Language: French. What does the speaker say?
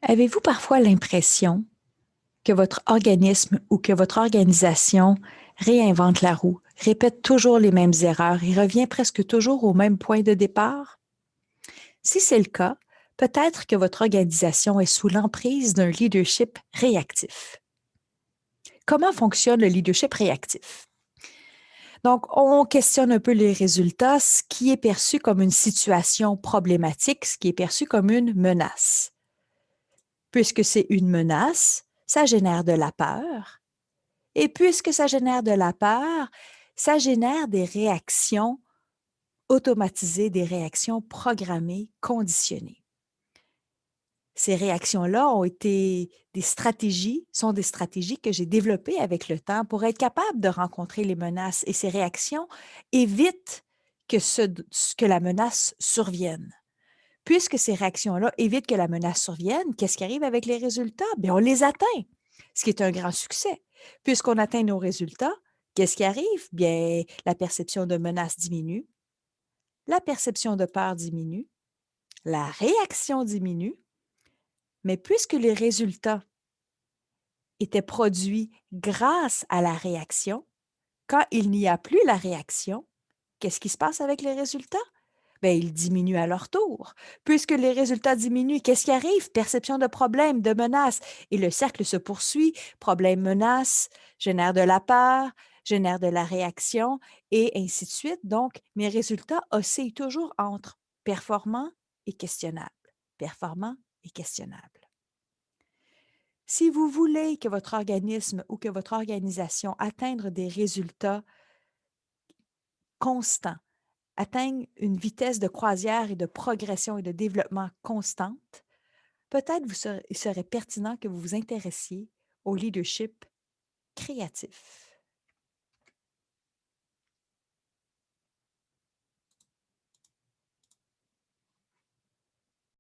Avez-vous parfois l'impression que votre organisme ou que votre organisation réinvente la roue, répète toujours les mêmes erreurs et revient presque toujours au même point de départ? Si c'est le cas, peut-être que votre organisation est sous l'emprise d'un leadership réactif. Comment fonctionne le leadership réactif? Donc, on questionne un peu les résultats, ce qui est perçu comme une situation problématique, ce qui est perçu comme une menace. Puisque c'est une menace, ça génère de la peur. Et puisque ça génère de la peur, ça génère des réactions automatisées, des réactions programmées, conditionnées. Ces réactions-là ont été des stratégies, sont des stratégies que j'ai développées avec le temps pour être capable de rencontrer les menaces. Et ces réactions évitent que la menace survienne. Puisque ces réactions-là évitent que la menace survienne, qu'est-ce qui arrive avec les résultats? Bien, on les atteint, ce qui est un grand succès. Puisqu'on atteint nos résultats, qu'est-ce qui arrive? Bien, la perception de menace diminue, la perception de peur diminue, la réaction diminue, mais puisque les résultats étaient produits grâce à la réaction, quand il n'y a plus la réaction, qu'est-ce qui se passe avec les résultats? Bien, ils diminuent à leur tour. Puisque les résultats diminuent, qu'est-ce qui arrive? Perception de problèmes, de menaces. Et le cercle se poursuit. Problème, menace, génère de la peur, génère de la réaction, et ainsi de suite. Donc, mes résultats oscillent toujours entre performant et questionnable. Performant et questionnable. Si vous voulez que votre organisme ou que votre organisation atteigne des résultats constants, atteignent une vitesse de croisière et de progression et de développement constante, peut-être il serait pertinent que vous vous intéressiez au leadership créatif.